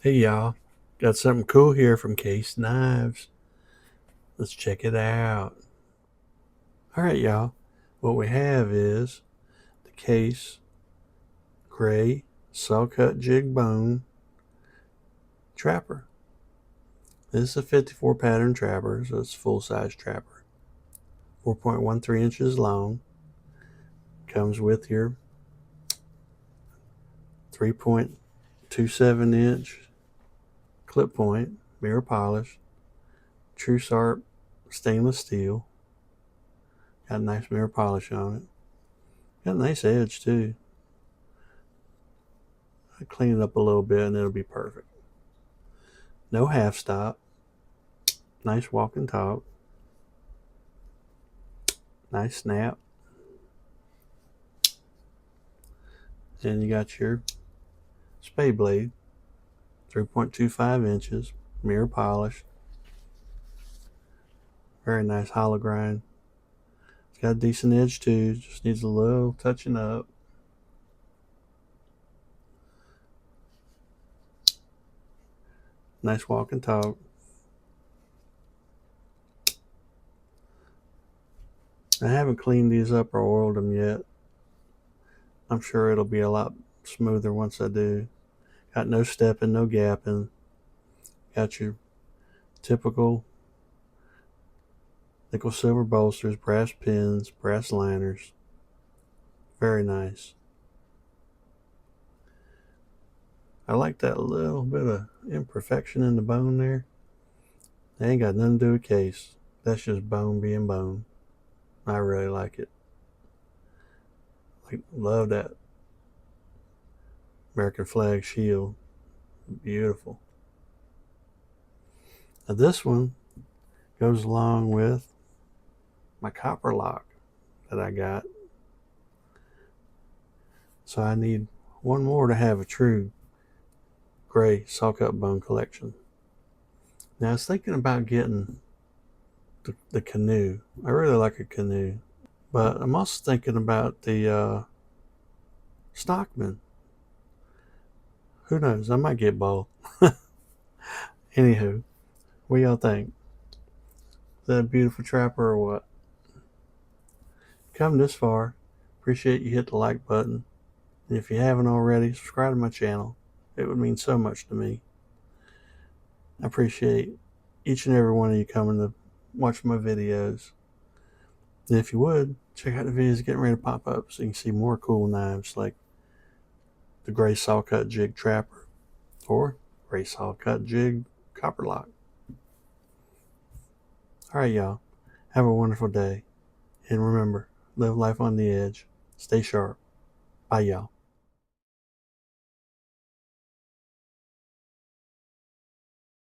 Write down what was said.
Hey y'all, got something cool here from Case Knives. Let's check it out. Alright y'all, what we have is the Case Gray Sawcut Jig Bone Trapper. This is a 54 pattern trapper, so it's a full size trapper. 4.13 inches long. Comes with your 3.27 inch clip point, mirror polish, true sharp stainless steel. Got a nice mirror polish on it. Got a nice edge too. I clean it up a little bit and it'll be perfect. No half stop. Nice walk and talk. Nice snap. And you got your spade blade. 3.25 inches. Mirror polish. Very nice hollow grind. It's got a decent edge too. Just needs a little touching up. Nice walk and talk. I haven't cleaned these up or oiled them yet. I'm sure it'll be a lot smoother once I do. Got no stepping, no gapping. Got your typical nickel silver bolsters, brass pins, brass liners. Very nice. I like that little bit of imperfection in the bone there. They ain't got nothing to do with Case. That's just bone being bone. I really like it. Love that American flag shield. Beautiful. Now this one goes along with my copper lock that I got. So I need one more to have a true gray Sawcut bone collection. Now I was thinking about getting the canoe. I really like a canoe. But I'm also thinking about the Stockman. Who knows? I might get both. Anywho, what y'all think? Is that a beautiful trapper or what? Come this far, appreciate you hit the like button. And if you haven't already, subscribe to my channel. It would mean so much to me. I appreciate each and every one of you coming to watch my videos. And if you would, check out the videos getting ready to pop up so you can see more cool knives like the Gray Sawcut Jig Trapper or Gray Sawcut Jig Copper Lock. Alright y'all, have a wonderful day. And remember, live life on the edge. Stay sharp. Bye y'all.